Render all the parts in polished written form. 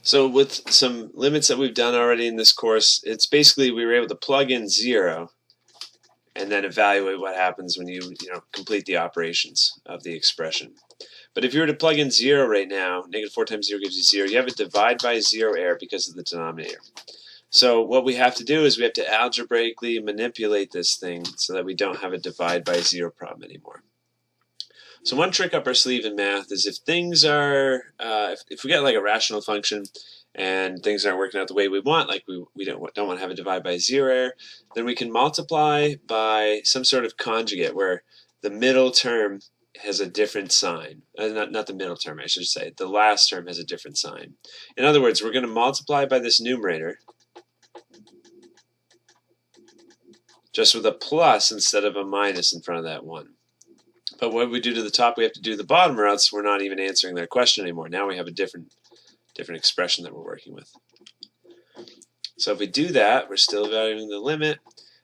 So with some limits that we've done already in this course, it's basically we were able to plug in 0 and then evaluate what happens when you complete the operations of the expression. But if you were to plug in 0 right now, negative 4 times 0 gives you 0. You have a divide by 0 error because of the denominator. So what we have to do is we have to algebraically manipulate this thing so that we don't have a divide by 0 problem anymore. So one trick up our sleeve in math is if things are, if we get like a rational function and things aren't working out the way we want, like we don't want to have a divide by 0 error, then we can multiply by some sort of conjugate where the middle term has a different sign. Not the middle term, I should say. The last term has a different sign. In other words, we're going to multiply by this numerator just with a plus instead of a minus in front of that 1. But what we do to the top, we have to do the bottom, or else we're not even answering their question anymore. Now we have a different expression that we're working with. So if we do that, we're still evaluating the limit.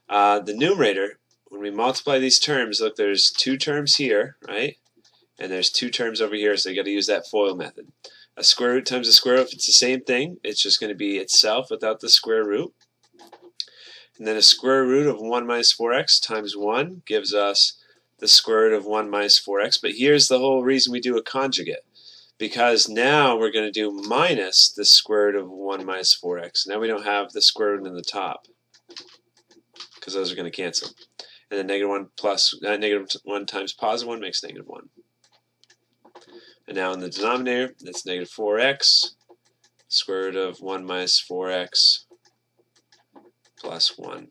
The numerator, when we multiply these terms, look, there's 2 terms here, right? And there's 2 terms over here, so you got to use that FOIL method. A square root times a square root, if it's the same thing, it's just going to be itself without the square root. And then a square root of 1 minus 4x times 1 gives us the square root of 1 minus 4x. But here's the whole reason we do a conjugate. Because now we're going to do minus the square root of 1 minus 4x. Now we don't have the square root in the top, because those are going to cancel. And then negative 1 times positive 1 makes negative 1. And now in the denominator, that's negative 4x, square root of 1 minus 4x plus 1.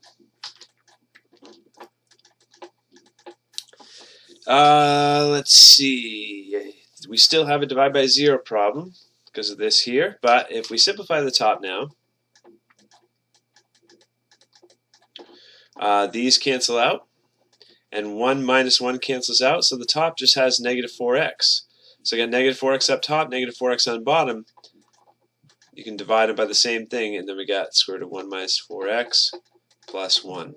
Let's see. We still have a divide by 0 problem because of this here, but if we simplify the top now, these cancel out, and 1 minus 1 cancels out, so the top just has negative 4x. So I got negative 4x up top, negative 4x on bottom. You can divide it by the same thing, and then we got square root of 1 minus 4x plus 1.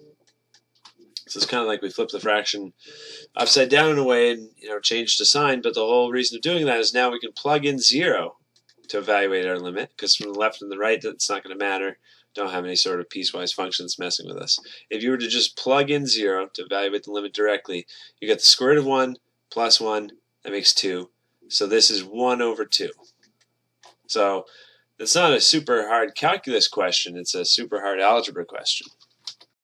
So it's kind of like we flip the fraction upside down in a way and change the sign, but the whole reason of doing that is now we can plug in 0 to evaluate our limit, because from the left and the right that's not going to matter. Don't have any sort of piecewise function that's messing with us. If you were to just plug in 0 to evaluate the limit directly, you get the square root of 1 plus 1, that makes 2. So this is 1 over 2. So it's not a super hard calculus question, it's a super hard algebra question.